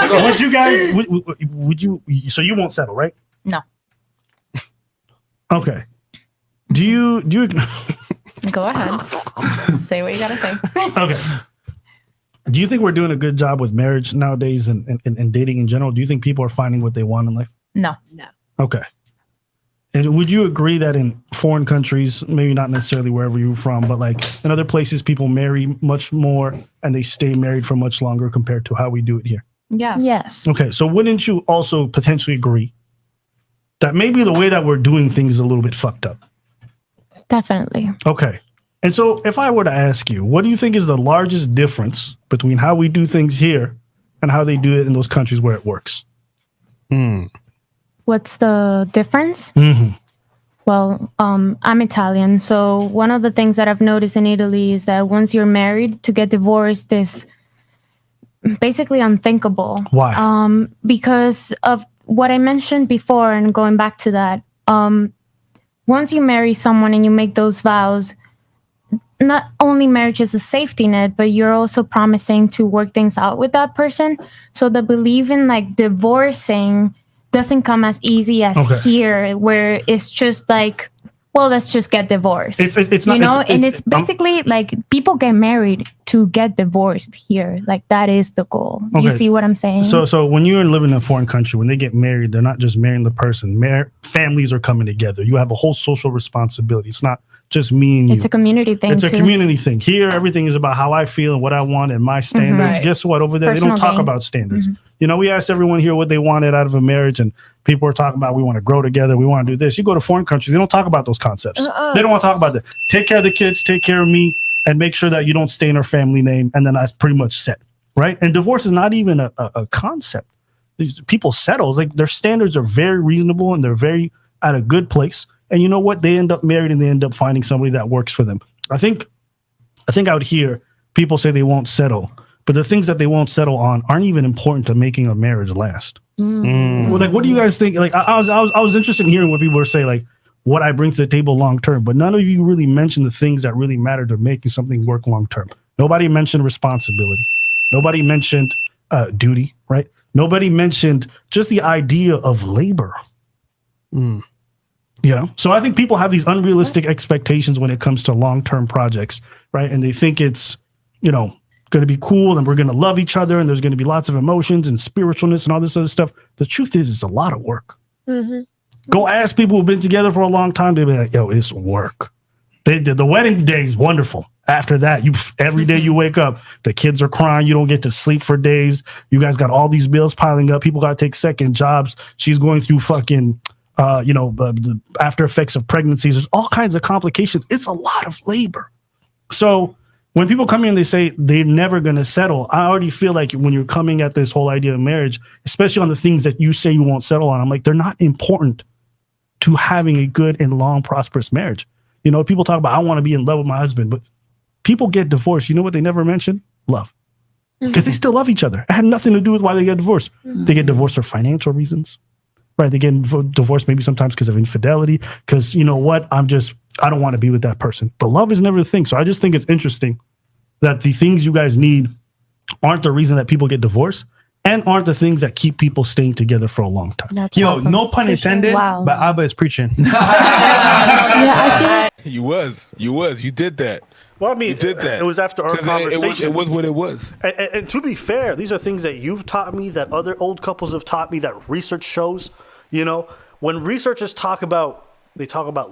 Go. Would you guys? Would you? So you won't settle, right? No. Okay. Do you? Go ahead. Say what you gotta say. Okay. Do you think we're doing a good job with marriage nowadays and dating in general? Do you think people are finding what they want in life? No. Okay. And would you agree that in foreign countries, maybe not necessarily wherever you're from, but like in other places, people marry much more and they stay married for much longer compared to how we do it here? Yes. Okay. So wouldn't you also potentially agree that maybe the way that we're doing things is a little bit fucked up? Definitely. Okay. And so if I were to ask you, what do you think is the largest difference between how we do things here and how they do it in those countries where it works? What's the difference? Mm-hmm. Well, I'm Italian, so one of the things that I've noticed in Italy is that once you're married, to get divorced is basically unthinkable. Why? Because of what I mentioned before, and going back to that, once you marry someone and you make those vows, not only marriage is a safety net, but you're also promising to work things out with that person. So the belief in like divorcing doesn't come as easy as here, where it's just like, well, let's just get divorced. It's not, you know, and it's basically like people get married to get divorced here. Like that is the goal. You see what I'm saying? So when you're living in a foreign country, when they get married, they're not just marrying the person. Families are coming together. You have a whole social responsibility. It's not just me and you. It's a community thing. It's a community thing. Here, everything is about how I feel and what I want and my standards. Right. Guess what? Over there, Personal they don't talk gain. about standards. You know, we asked everyone here what they wanted out of a marriage, and people are talking about we want to grow together, we want to do this. You go to foreign countries, they don't talk about those concepts. They don't want to talk about that. Take care of the kids, take care of me, and make sure that you don't stain our family name, and then that's pretty much set, right? And divorce is not even a concept. These people settle. It's like their standards are very reasonable and they're very at a good place. And you know what? They end up married and they end up finding somebody that works for them. I think out here, people say they won't settle, but the things that they won't settle on aren't even important to making a marriage last. Well, like, what do you guys think? Like, I was interested in hearing what people were saying, like what I bring to the table long term, but none of you really mentioned the things that really matter to making something work long term. Nobody mentioned responsibility. Nobody mentioned duty, right? Nobody mentioned just the idea of labor. You know, so I think people have these unrealistic expectations when it comes to long-term projects, right? And they think it's, you know, going to be cool and we're going to love each other and there's going to be lots of emotions and spiritualness and all this other stuff. The truth is, it's a lot of work. Go ask people who've been together for a long time. They'll be like, yo, it's work. The wedding day is wonderful. After that, every day you wake up, the kids are crying. You don't get to sleep for days. You guys got all these bills piling up. People got to take second jobs. She's going through fucking the after effects of pregnancies. There's all kinds of complications. It's a lot of labor. So when people come in and they say they're never going to settle, I already feel like when you're coming at this whole idea of marriage, especially on the things that you say you won't settle on, I'm like, they're not important to having a good and long, prosperous marriage. You know, people talk about, I want to be in love with my husband, but people get divorced. You know what they never mention? Love. Because they still love each other. It had nothing to do with why they get divorced. They get divorced for financial reasons. Right, they get divorced maybe sometimes because of infidelity, because you know what, I don't want to be with that person. But love is never the thing. So I just think it's interesting that the things you guys need aren't the reason that people get divorced and aren't the things that keep people staying together for a long time. That's Yo, awesome. no pun intended, Wow. but Abba is preaching. Yeah, I think You did that. Well, I mean, You did that. it was after our 'Cause conversation. It was what it was. And to be fair, these are things that you've taught me, that other old couples have taught me, that research shows. You know, when researchers talk about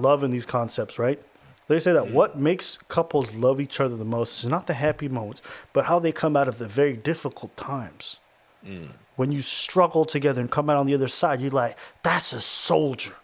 love in these concepts, right? They say that what makes couples love each other the most is not the happy moments, but how they come out of the very difficult times. When you struggle together and come out on the other side, you're like, that's a soldier.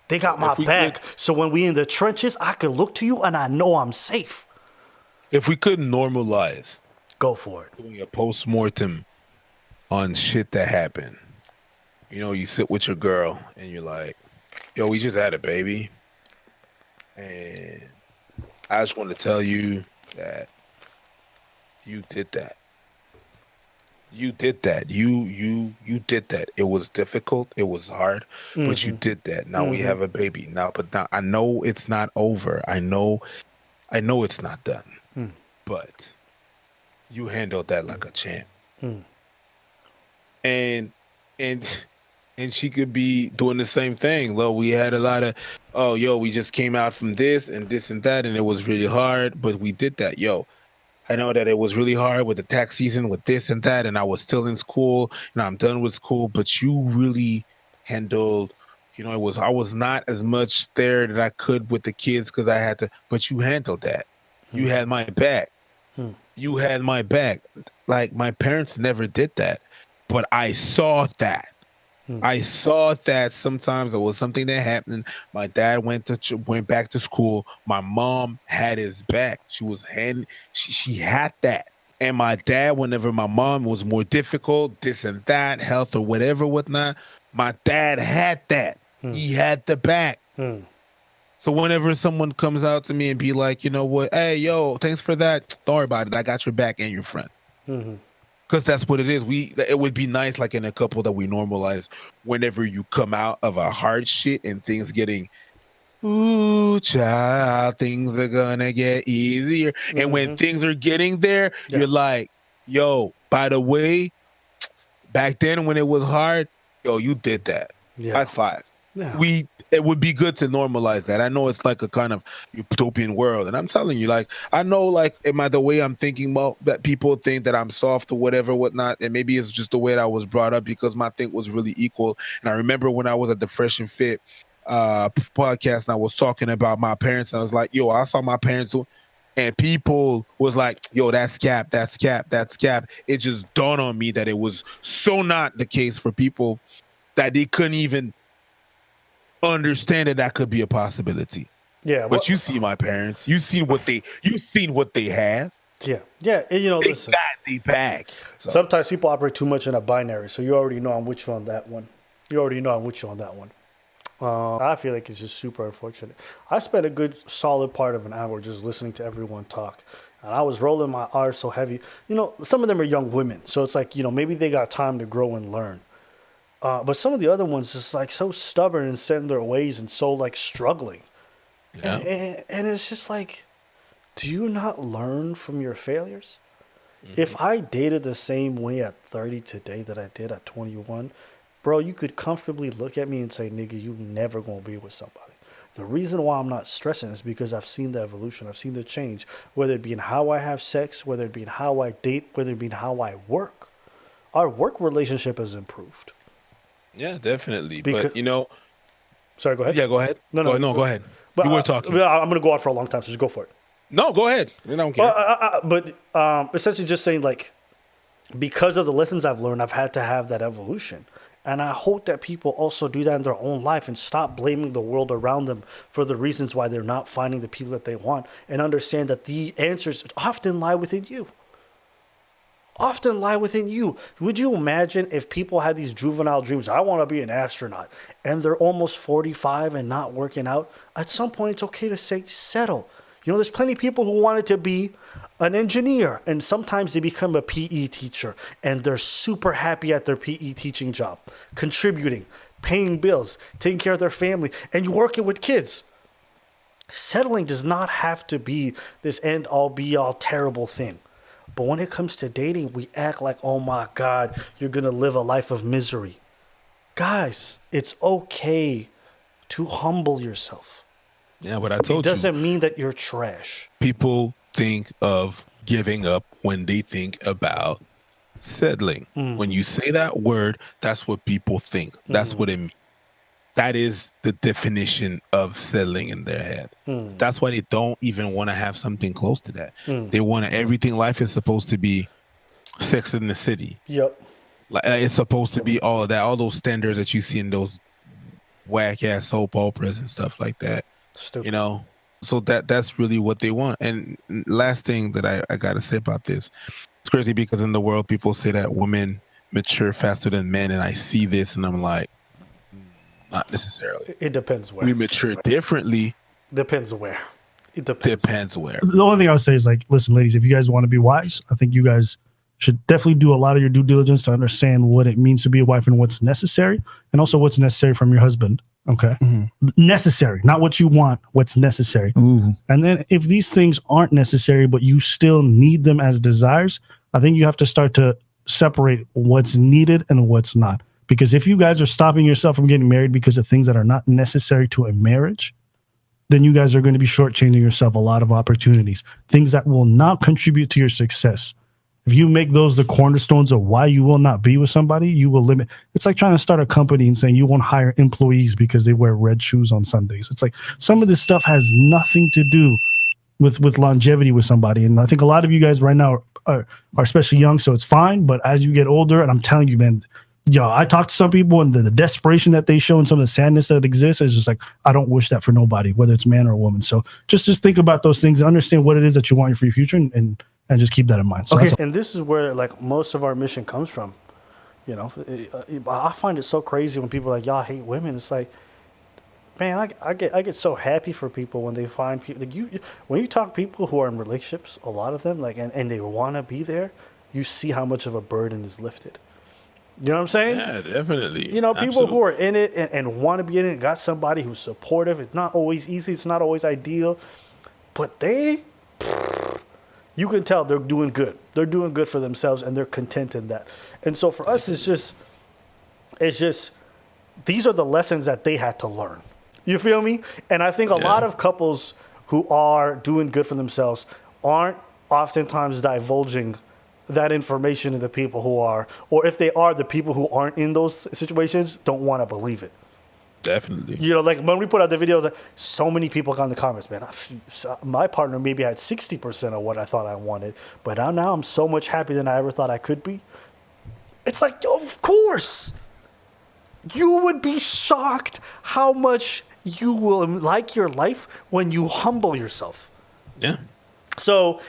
They got my back. So when we in the trenches, I can look to you and I know I'm safe. If we could normalize Go for it. doing a post-mortem on shit that happened, you know, you sit with your girl and you're like, yo, we just had a baby. And I just want to tell you that you did that. You did that. You did that. It was difficult. It was hard, but you did that. Now we have a baby. Now I know it's not over. I know it's not done. But you handled that like a champ. and and and she could be doing the same thing. Well, we had a lot of, oh, yo, we just came out from this and this and that, and it was really hard, but we did that. Yo, I know that it was really hard with the tax season, with this and that, and I was still in school, and I'm done with school, but you really handled, I was not as much there that I could with the kids because I had to, but you handled that. You had my back. You had my back. Like, my parents never did that, but I saw that. I saw that sometimes it was something that happened. My dad went back to school. My mom had his back. She had that. And my dad, whenever my mom was more difficult, this and that, health or whatever, whatnot, my dad had that. He had the back. So whenever someone comes out to me and be like, you know what, hey, yo, thanks for that. Don't worry about it. I got your back and your friend. Because that's what it is. It would be nice, like in a couple, that we normalize whenever you come out of a hard shit and things getting, ooh, child, things are gonna get easier. And when things are getting there, you're like, yo, by the way, back then when it was hard, yo, you did that. High five. Yeah. It would be good to normalize that. I know it's like a kind of utopian world, and I'm telling you, like, I know, like, the way I'm thinking about that, people think that I'm soft or whatever, whatnot, and maybe it's just the way that I was brought up because my thing was really equal. And I remember when I was at the Fresh and Fit podcast, and I was talking about my parents, and I was like, yo, I saw my parents do, and people was like, yo, that's cap, that's cap, that's cap. It just dawned on me that it was so not the case for people that they couldn't even understand that could be a possibility. Yeah, but you see my parents, you've seen what they have. Yeah, and, listen, got the bag. So. Sometimes people operate too much in a binary, so you already know I'm with you on that one. I feel like it's just super unfortunate. I spent a good solid part of an hour just listening to everyone talk, and I was rolling my R's so heavy. Some of them are young women, so it's like, maybe they got time to grow and learn. But some of the other ones just like so stubborn and set in their ways and so like struggling. Yeah. And it's just like, do you not learn from your failures? If I dated the same way at 30 today that I did at 21, bro, you could comfortably look at me and say, nigga, you never gonna be with somebody. The reason why I'm not stressing is because I've seen the evolution. I've seen the change, whether it be in how I have sex, whether it be in how I date, whether it be in how I work. Our work relationship has improved. Yeah, definitely. Because, but sorry, go ahead. Yeah, go ahead. No, go ahead. But, you were talking. I'm going to go on for a long time, so just go for it. No, go ahead. I don't care. But essentially just saying, like, because of the lessons I've learned, I've had to have that evolution. And I hope that people also do that in their own life and stop blaming the world around them for the reasons why they're not finding the people that they want, and understand that the answers often lie within you. Would you imagine if people had these juvenile dreams? I want to be an astronaut, and they're almost 45 and not working out. At some point, it's okay to say settle. There's plenty of people who wanted to be an engineer, and sometimes they become a PE teacher, and they're super happy at their PE teaching job, contributing, paying bills, taking care of their family, and you're working with kids. Settling does not have to be this end-all, be-all terrible thing. But when it comes to dating, we act like, oh my God, you're going to live a life of misery. Guys, it's okay to humble yourself. Yeah, but I told you. It doesn't mean that you're trash. People think of giving up when they think about settling. When you say that word, that's what people think. That's what it means. That is the definition of settling in their head. That's why they don't even want to have something close to that. They want everything. Life is supposed to be Sex in the City. Yep. Like, it's supposed to be all of that, all those standards that you see in those whack ass soap operas and stuff like that. Stupid. So that's really what they want. And last thing that I gotta say about this, it's crazy because in the world people say that women mature faster than men, and I see this and I'm like, not necessarily. It depends where. We mature differently. Depends where. It depends where. The only thing I would say is, like, listen, ladies, if you guys want to be wives, I think you guys should definitely do a lot of your due diligence to understand what it means to be a wife and what's necessary, and also what's necessary from your husband. Okay. Necessary, not what you want, what's necessary. And then if these things aren't necessary, but you still need them as desires, I think you have to start to separate what's needed and what's not. Because if you guys are stopping yourself from getting married because of things that are not necessary to a marriage, then you guys are going to be shortchanging yourself a lot of opportunities, things that will not contribute to your success. If you make those the cornerstones of why you will not be with somebody, you will limit. It's like trying to start a company and saying you won't hire employees because they wear red shoes on Sundays. It's like some of this stuff has nothing to do with longevity with somebody. And I think a lot of you guys right now are especially young, so it's fine. But as you get older, and I'm telling you, man, I talk to some people and the desperation that they show and some of the sadness that exists is just like, I don't wish that for nobody, whether it's man or woman. So just think about those things and understand what it is that you want for your future and just keep that in mind. So Okay, and this is where like most of our mission comes from. You know, I find it so crazy when people are like, y'all hate women. It's like, man, I get so happy for people when they find people. Like when you talk to people who are in relationships, a lot of them like and they want to be there, you see how much of a burden is lifted. You know what I'm saying? Yeah, definitely. You know, people who are in it and want to be in it, got somebody who's supportive. It's not always easy. It's not always ideal, but you can tell they're doing good. They're doing good for themselves and they're content in that. And so for us, it's just these are the lessons that they had to learn. You feel me? And I think a lot of couples who are doing good for themselves aren't oftentimes divulging that information to the people who are, or if they are, the people who aren't in those situations don't want to believe it. Definitely. You know, like when we put out the videos, like, so many people got in the comments, man, my partner maybe had 60% of what I thought I wanted, but now I'm so much happier than I ever thought I could be. It's like, of course. You would be shocked how much you will like your life when you humble yourself. Yeah. So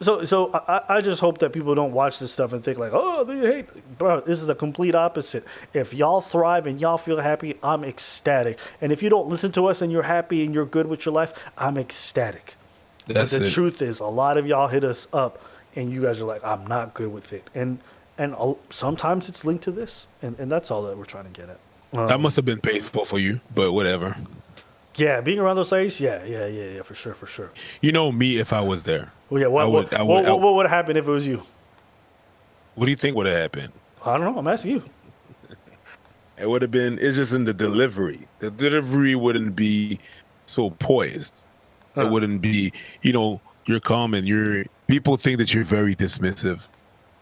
I just hope that people don't watch this stuff and think like, oh, they hate. Bro, this is a complete opposite. If y'all thrive and y'all feel happy, I'm ecstatic. And if you don't listen to us and you're happy and you're good with your life, I'm ecstatic. That's But the it. truth is, a lot of y'all hit us up and you guys are like, I'm not good with it. And sometimes it's linked to this. And that's all that we're trying to get at. That must have been painful for you, but whatever. Yeah, being around those ladies, yeah, for sure. You know me if I was there. Well, yeah, what would happen if it was you? What do you think would have happened? I don't know. I'm asking you. It would have been, it's just in the delivery. The delivery wouldn't be so poised. It wouldn't be, you're calm and people think that you're very dismissive,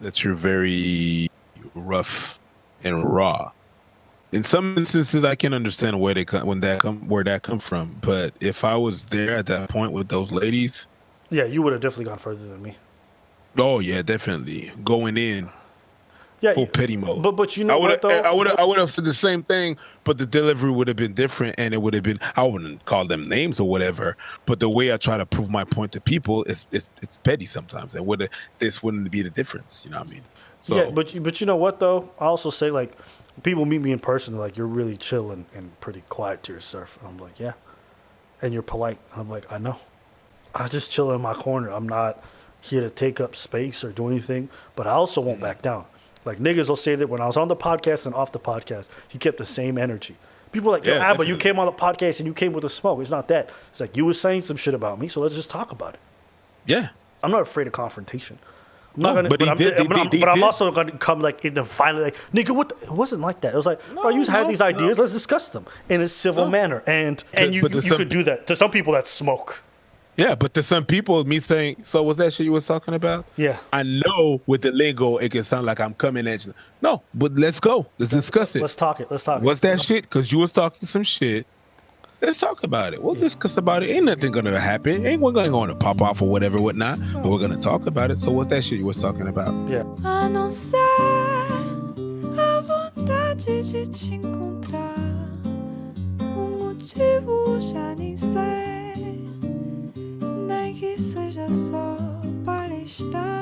that you're very rough and raw. In some instances, I can understand where that come from. But if I was there at that point with those ladies, Yeah, you would have definitely gone further than me. oh yeah, definitely going in full petty mode. But you know what though? I would have said the same thing, but the delivery would have been different, and it would have been, I wouldn't call them names or whatever, but the way I try to prove my point to people is it's petty sometimes. And this wouldn't be the difference, you know what I mean? So, Yeah, but you know what though? I also say like people meet me in person, like you're really chill and pretty quiet to yourself. And I'm like, yeah. And you're polite. And I'm like, I know. I just chill in my corner. I'm not here to take up space or do anything, but I also won't back down. Like niggas will say that when I was on the podcast and off the podcast, he kept the same energy. People are like, yo, Yeah, but you definitely. came on the podcast and you came with the smoke. It's not that. It's like you were saying some shit about me, so let's just talk about it. yeah. I'm not afraid of confrontation. I'm No, not gonna, but he I'm, did- I'm, he but I'm did. also gonna come like in the finally like nigga. It wasn't like that. It was like, bro, you just had these ideas. Let's discuss them in a civil manner. And you but to some- could do that to some people. That's smoke. Yeah, but to some people, me saying, so was that shit you was talking about? Yeah. I know with the lingo, it can sound like I'm coming at you. No, but let's go. Let's discuss it. Let's talk it. Let's talk What's it. that shit? Because you was talking some shit. Let's talk about it. We'll discuss about it. Ain't nothing gonna happen. Ain't one gonna pop off or whatever, whatnot. But we're gonna talk about it. So what's that shit you was talking about? Yeah. A não ser a vontade de te encontrar, o motivo já nem sei, nem que seja só para estar